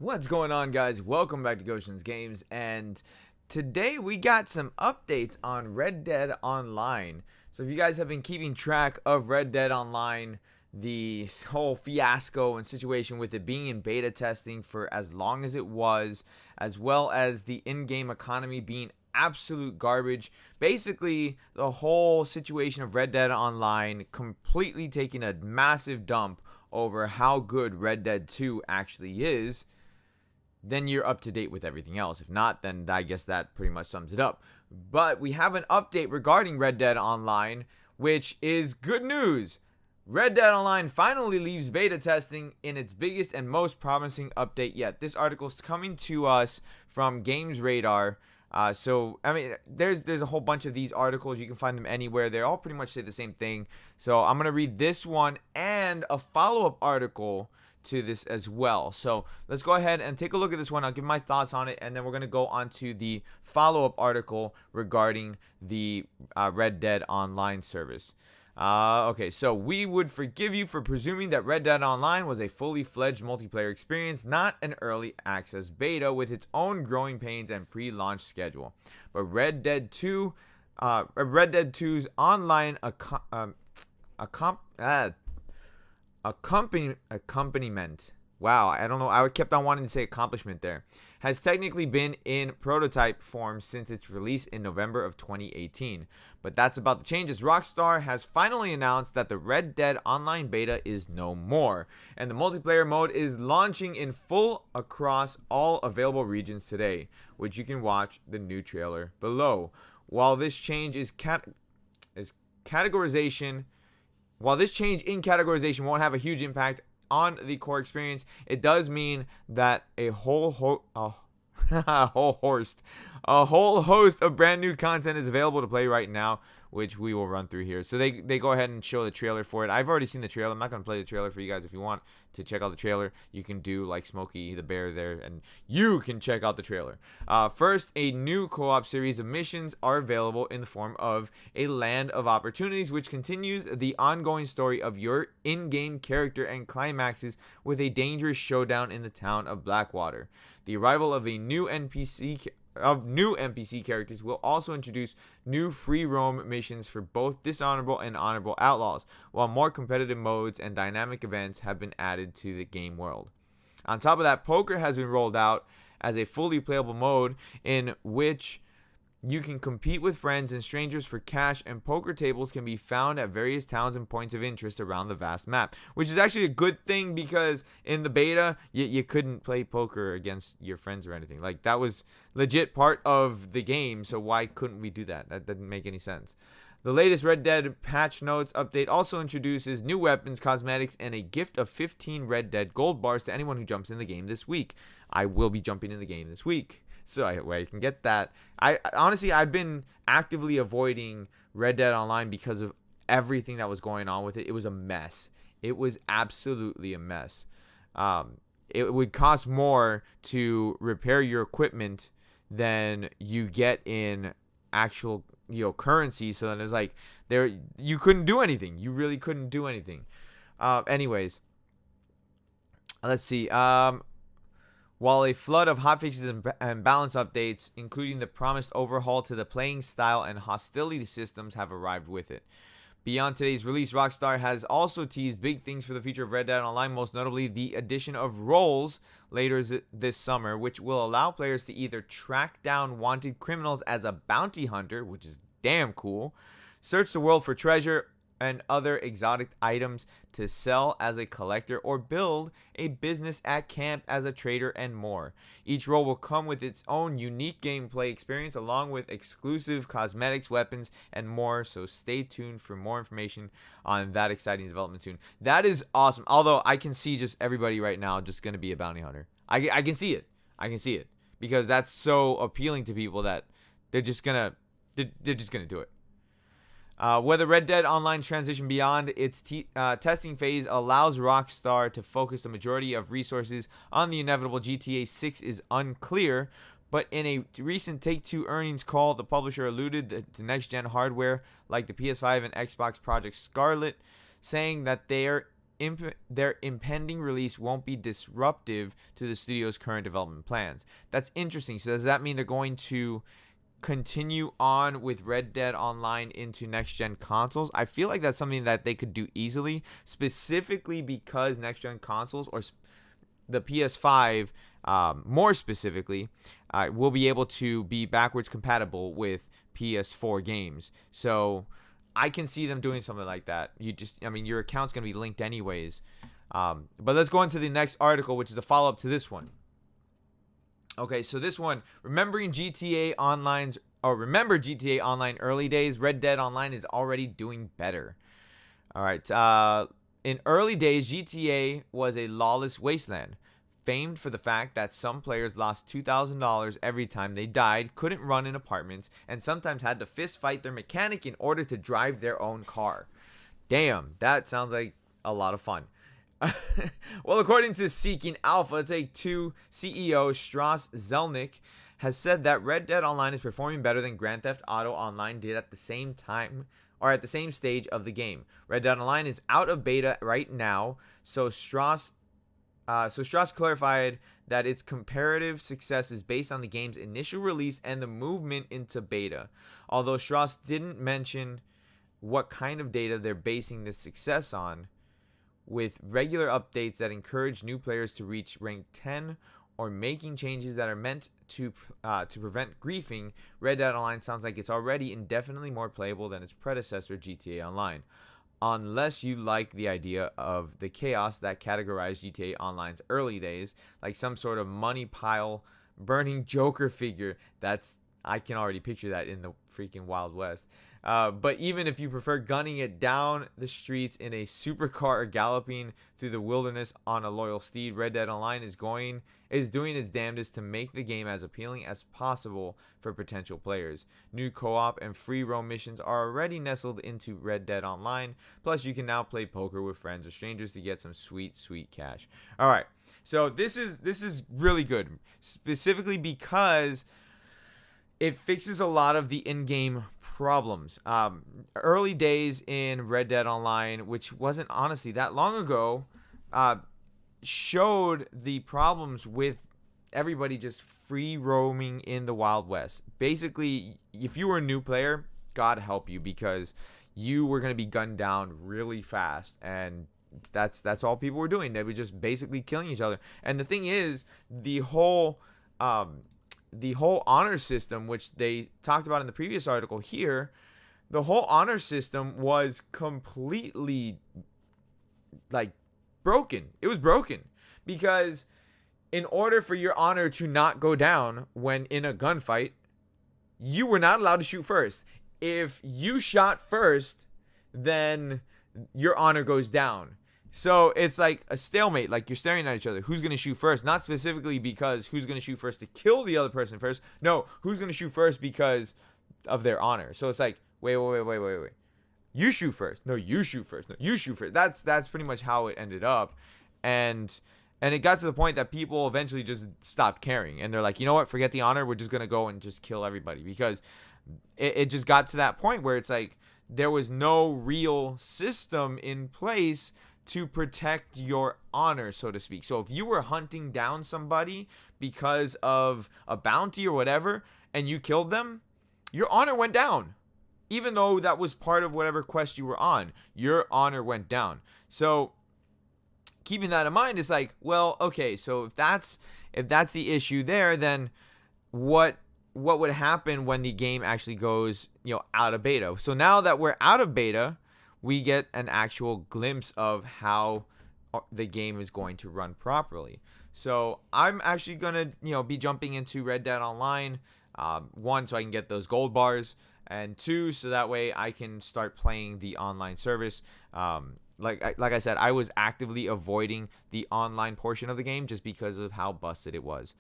What's going on, guys? Welcome back to Gotians Games, and today we got some updates on Red Dead Online. So if you guys have been keeping track of Red Dead Online, the whole fiasco and situation with it being in beta testing for as long as it was, as well as the in-game economy being absolute garbage, basically the whole situation of Red Dead Online completely taking a massive dump over how good Red Dead 2 actually is, then you're up to date with everything else. If not, then I guess that pretty much sums it up. But we have an update regarding Red Dead Online, which is good news. Red Dead Online finally leaves beta testing in its biggest and most promising update yet. This article is coming to us from Games Radar. There's a whole bunch of these articles. You can find them anywhere. They all pretty much say the same thing. So I'm going to read this one and a follow-up article to this as well. So let's go ahead and take a look at this one. I'll give my thoughts on it, and then we're going to go on to the follow-up article regarding the Red Dead Online service. Okay, so we would forgive you for presuming that Red Dead Online was a fully fledged multiplayer experience, not an early access beta with its own growing pains and pre-launch schedule. But Red Dead 2's online accompaniment. Wow, I don't know. I kept on wanting to say accomplishment there. Has technically been in prototype form since its release in November of 2018. But that's about the changes. Rockstar has finally announced that the Red Dead Online beta is no more, and the multiplayer mode is launching in full across all available regions today, which you can watch the new trailer below. While this change in categorization won't have a huge impact on the core experience, it does mean that a whole host of brand new content is available to play right now, which we will run through here. So they go ahead and show the trailer for it. I've already seen the trailer. I'm not going to play the trailer for you guys. If you want to check out the trailer, you can do like Smokey the Bear there, and you can check out the trailer. First, a new co-op series of missions are available in the form of a Land of Opportunities, which continues the ongoing story of your in-game character and climaxes with a dangerous showdown in the town of Blackwater. The arrival of new NPC characters will also introduce new free roam missions for both dishonorable and honorable outlaws, while more competitive modes and dynamic events have been added to the game world. On top of that, poker has been rolled out as a fully playable mode in which you can compete with friends and strangers for cash, and poker tables can be found at various towns and points of interest around the vast map, which is actually a good thing because in the beta, you couldn't play poker against your friends or anything. Like, that was legit part of the game, so why couldn't we do that? That didn't make any sense. The latest Red Dead patch notes update also introduces new weapons, cosmetics, and a gift of 15 Red Dead gold bars to anyone who jumps in the game this week. I will be jumping in the game this week, so I can get that. I've been actively avoiding Red Dead Online because of everything that was going on with it. It was a mess. It was absolutely a mess. It would cost more to repair your equipment than you get in actual currency. So then it's like you couldn't do anything. You really couldn't do anything. Anyways, let's see. While a flood of hotfixes and balance updates, including the promised overhaul to the playing style and hostility systems, have arrived with it. Beyond today's release, Rockstar has also teased big things for the future of Red Dead Online, most notably the addition of roles later this summer, which will allow players to either track down wanted criminals as a bounty hunter, which is damn cool, search the world for treasure and other exotic items to sell as a collector, or build a business at camp as a trader, and more. Each role will come with its own unique gameplay experience along with exclusive cosmetics, weapons, and more, so stay tuned for more information on that exciting development soon. That is awesome. Although I can see just everybody right now just going to be a bounty hunter. I can see it. I can see it because that's so appealing to people that they're just going to do it. Whether Red Dead Online's transition beyond its testing phase allows Rockstar to focus the majority of resources on the inevitable GTA 6 is unclear, but in a recent Take-Two earnings call, the publisher alluded to next-gen hardware like the PS5 and Xbox Project Scarlet, saying that their their impending release won't be disruptive to the studio's current development plans. That's interesting. So does that mean they're going to continue on with Red Dead Online into next gen consoles? I feel like that's something that they could do easily, specifically because next gen consoles, or the PS5 more specifically, will be able to be backwards compatible with PS4 games. So I can see them doing something like that. Your account's going to be linked anyways. But let's go into the next article, which is a follow-up to this one. Okay, so this one, remember GTA Online early days, Red Dead Online is already doing better. All right, in early days, GTA was a lawless wasteland, famed for the fact that some players lost $2,000 every time they died, couldn't run in apartments, and sometimes had to fist fight their mechanic in order to drive their own car. Damn, that sounds like a lot of fun. Well, according to Seeking Alpha, Take-Two CEO Strauss Zelnick has said that Red Dead Online is performing better than Grand Theft Auto Online did at the same time, or at the same stage of the game. Red Dead Online is out of beta right now, so Strauss clarified that its comparative success is based on the game's initial release and the movement into beta. Although Strauss didn't mention what kind of data they're basing this success on, with regular updates that encourage new players to reach rank 10 or making changes that are meant to prevent griefing, Red Dead Online sounds like it's already indefinitely more playable than its predecessor GTA Online. Unless you like the idea of the chaos that categorized GTA Online's early days, like some sort of money pile burning Joker figure. I can already picture that in the freaking Wild West. But even if you prefer gunning it down the streets in a supercar or galloping through the wilderness on a loyal steed, Red Dead Online is doing its damnedest to make the game as appealing as possible for potential players. New co-op and free roam missions are already nestled into Red Dead Online. Plus, you can now play poker with friends or strangers to get some sweet, sweet cash. All right, so this is really good, specifically because it fixes a lot of the in-game problems. Early days in Red Dead Online, which wasn't honestly that long ago, showed the problems with everybody just free roaming in the Wild West. Basically, if you were a new player, God help you, because you were going to be gunned down really fast, and that's all people were doing. They were just basically killing each other. And the thing is, the whole honor system, which they talked about in the previous article here, the whole honor system was completely broken. It was broken because in order for your honor to not go down when in a gunfight, you were not allowed to shoot first. If you shot first, then your honor goes down. So it's like a stalemate, like you're staring at each other. Who's going to shoot first? Not specifically because who's going to shoot first to kill the other person first. No, who's going to shoot first because of their honor. So it's like, wait. You shoot first. No, you shoot first. No, you shoot first. That's pretty much how it ended up. And it got to the point that people eventually just stopped caring. And they're like, you know what? Forget the honor. We're just going to go and just kill everybody. Because it just got to that point where it's like there was no real system in place to protect your honor, so to speak. So if you were hunting down somebody because of a bounty or whatever, and you killed them, your honor went down. Even though that was part of whatever quest you were on, your honor went down. So keeping that in mind, it's like, well, okay, so if that's the issue there, then what would happen when the game actually goes, out of beta? So now that we're out of beta, we get an actual glimpse of how the game is going to run properly. So I'm actually going to, be jumping into Red Dead Online. One, so I can get those gold bars. And two, so that way I can start playing the online service. Like I said, I was actively avoiding the online portion of the game just because of how busted it was.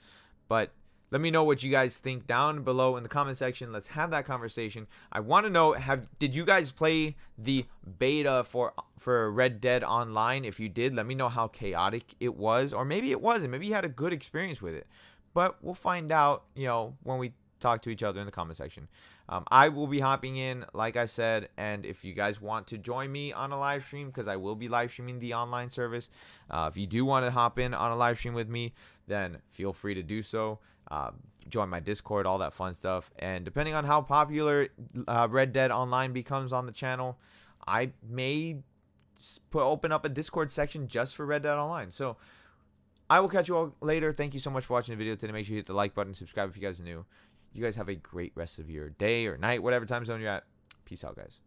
But let me know what you guys think down below in the comment section. Let's have that conversation. I want to know, did you guys play the beta for Red Dead Online? If you did, let me know how chaotic it was, or maybe it wasn't. Maybe you had a good experience with it. But we'll find out, when we talk to each other in the comment section. I will be hopping in, like I said, and if you guys want to join me on a live stream, because I will be live streaming the online service, if you do want to hop in on a live stream with me, then feel free to do so. Join my Discord, all that fun stuff. And depending on how popular Red Dead Online becomes on the channel, I may open up a Discord section just for Red Dead Online. So I will catch you all later. Thank you so much for watching the video today. Make sure you hit the like button, subscribe if you guys are new. You guys have a great rest of your day or night, whatever time zone you're at. Peace out, guys.